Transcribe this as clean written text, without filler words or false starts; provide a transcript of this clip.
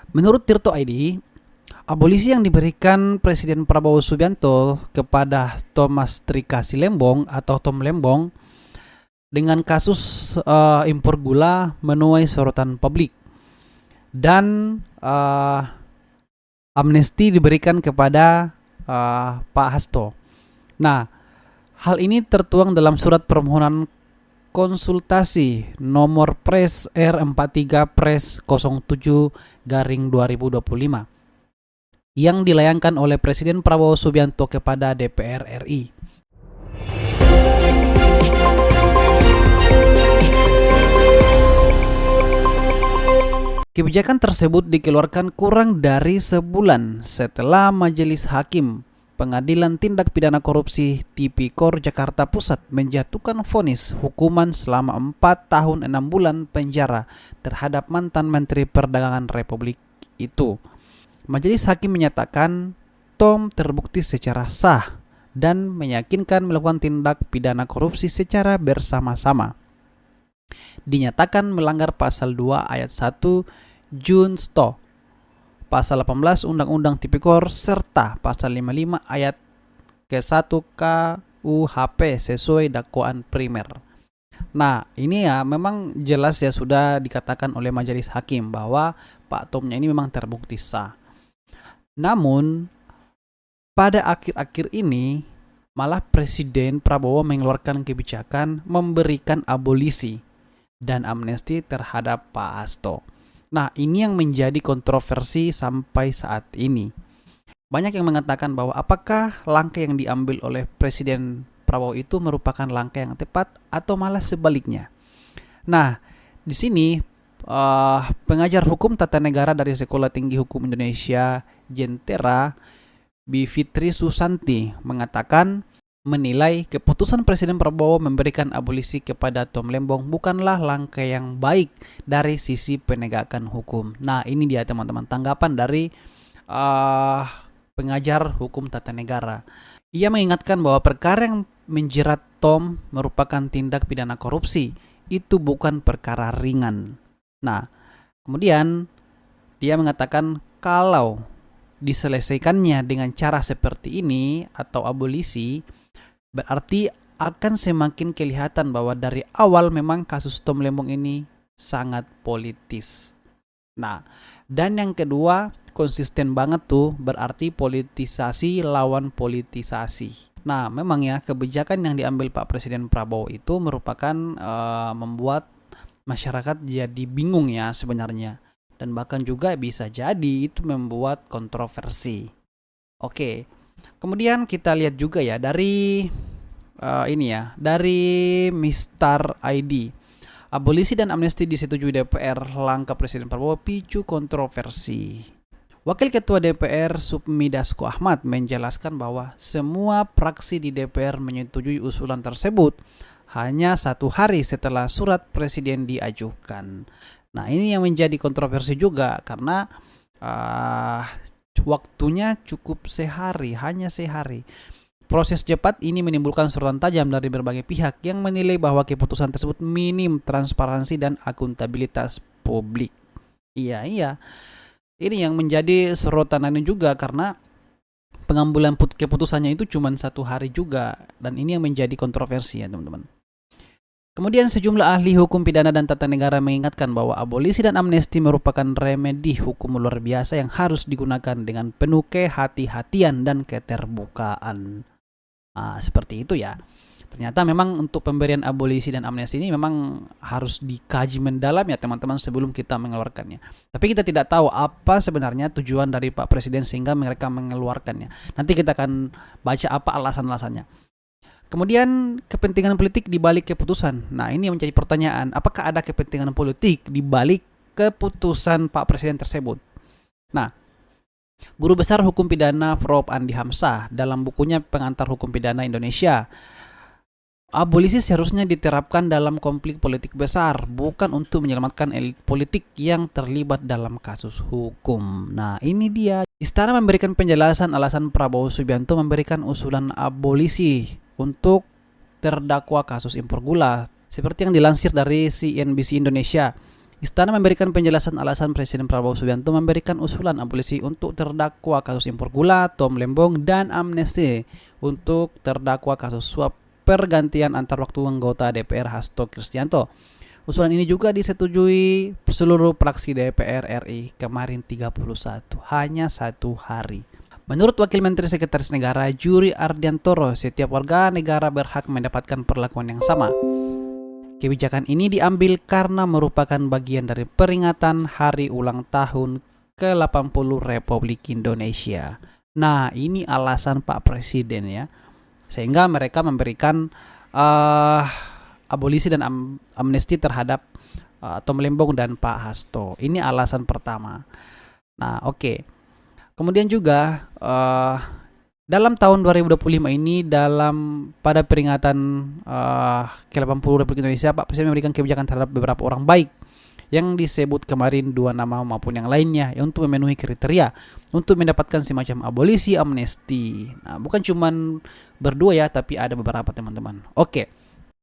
Menurut Tirto ID, abolisi yang diberikan Presiden Prabowo Subianto kepada Thomas Trikasi Lembong atau Tom Lembong dengan kasus impor gula menuai sorotan publik, dan amnesti diberikan kepada Pak Hasto. Nah, hal ini tertuang dalam surat permohonan konsultasi nomor Pres R43 Pres 07 garing 2025 yang dilayangkan oleh Presiden Prabowo Subianto kepada DPR RI. Kebijakan tersebut dikeluarkan kurang dari sebulan setelah Majelis Hakim Pengadilan Tindak Pidana Korupsi Tipikor Jakarta Pusat menjatuhkan vonis hukuman selama 4 tahun 6 bulan penjara terhadap mantan Menteri Perdagangan Republik itu. Majelis Hakim menyatakan Tom terbukti secara sah dan meyakinkan melakukan tindak pidana korupsi secara bersama-sama. Dinyatakan melanggar pasal 2 ayat 1 Junsto, pasal 18 Undang-Undang Tipikor serta pasal 55 ayat ke-1 KUHP sesuai dakwaan primer. Nah, ini ya memang jelas ya sudah dikatakan oleh majelis hakim bahwa Pak Tomnya ini memang terbukti sah. Namun pada akhir-akhir ini malah Presiden Prabowo mengeluarkan kebijakan memberikan abolisi dan amnesti terhadap Pak Hasto. Nah, ini yang menjadi kontroversi sampai saat ini. Banyak yang mengatakan bahwa apakah langkah yang diambil oleh Presiden Prabowo itu merupakan langkah yang tepat atau malah sebaliknya. Nah, di sini pengajar hukum tata negara dari Sekolah Tinggi Hukum Indonesia Jentera, Bivitri Susanti, mengatakan menilai keputusan Presiden Prabowo memberikan abolisi kepada Tom Lembong bukanlah langkah yang baik dari sisi penegakan hukum. Nah, ini dia teman-teman tanggapan dari pengajar hukum tata negara. Ia mengingatkan bahwa perkara yang menjerat Tom merupakan tindak pidana korupsi. Itu bukan perkara ringan. Nah, kemudian dia mengatakan kalau diselesaikannya dengan cara seperti ini atau abolisi, berarti akan semakin kelihatan bahwa dari awal memang kasus Tom Lembong ini sangat politis. Nah, dan yang kedua, konsisten banget tuh, berarti politisasi lawan politisasi. Nah, memang ya kebijakan yang diambil Pak Presiden Prabowo itu merupakan membuat masyarakat jadi bingung ya sebenarnya. Dan bahkan juga bisa jadi itu membuat kontroversi. Oke, kemudian kita lihat juga ya dari dari Mistar ID. Abolisi dan amnesti disetujui DPR, langkah Presiden Prabowo picu kontroversi. Wakil Ketua DPR Supmi Dasko Ahmad menjelaskan bahwa semua fraksi di DPR menyetujui usulan tersebut hanya 1 hari setelah surat Presiden diajukan. Nah, ini yang menjadi kontroversi juga karena waktunya cukup sehari, hanya sehari. Proses cepat ini menimbulkan sorotan tajam dari berbagai pihak yang menilai bahwa keputusan tersebut minim transparansi dan akuntabilitas publik. Iya. Ini yang menjadi sorotan ini juga karena pengambilan keputusannya itu cuma 1 hari juga, dan ini yang menjadi kontroversi ya teman-teman. Kemudian sejumlah ahli hukum pidana dan tata negara mengingatkan bahwa abolisi dan amnesti merupakan remedi hukum luar biasa yang harus digunakan dengan penuh kehati-hatian dan keterbukaan. Seperti itu ya. Ternyata memang untuk pemberian abolisi dan amnesti ini memang harus dikaji mendalam ya teman-teman sebelum kita mengeluarkannya. Tapi kita tidak tahu apa sebenarnya tujuan dari Pak Presiden sehingga mereka mengeluarkannya. Nanti kita akan baca apa alasan-alasannya. Kemudian kepentingan politik di balik keputusan. Nah, ini yang menjadi pertanyaan. Apakah ada kepentingan politik di balik keputusan Pak Presiden tersebut? Nah, Guru Besar Hukum Pidana Prof. Andi Hamzah dalam bukunya Pengantar Hukum Pidana Indonesia, abolisi seharusnya diterapkan dalam konflik politik besar, bukan untuk menyelamatkan elit politik yang terlibat dalam kasus hukum. Nah, ini dia. Istana memberikan penjelasan alasan Prabowo Subianto memberikan usulan abolisi untuk terdakwa kasus impor gula. Seperti yang dilansir dari CNBC Indonesia, Istana memberikan penjelasan alasan Presiden Prabowo Subianto memberikan usulan abolisi untuk terdakwa kasus impor gula, Tom Lembong, dan amnesti untuk terdakwa kasus suap pergantian antar waktu anggota DPR Hasto Kristianto. Usulan ini juga disetujui seluruh fraksi DPR RI kemarin 31, hanya 1 hari. Menurut Wakil Menteri Sekretaris Negara Juri Ardiantoro, setiap warga negara berhak mendapatkan perlakuan yang sama. Kebijakan ini diambil karena merupakan bagian dari peringatan Hari Ulang Tahun ke-80 Republik Indonesia. Nah, ini alasan Pak Presiden ya. Sehingga mereka memberikan abolisi dan amnesti terhadap Tom Lembong dan Pak Hasto. Ini alasan pertama. Nah, oke. Kemudian juga dalam tahun 2025 ini pada peringatan ke-80 Republik Indonesia, Pak Presiden memberikan kebijakan terhadap beberapa orang baik yang disebut kemarin 2 nama maupun yang lainnya untuk memenuhi kriteria untuk mendapatkan semacam abolisi amnesti. Nah, bukan cuma berdua ya, tapi ada beberapa teman-teman. Oke.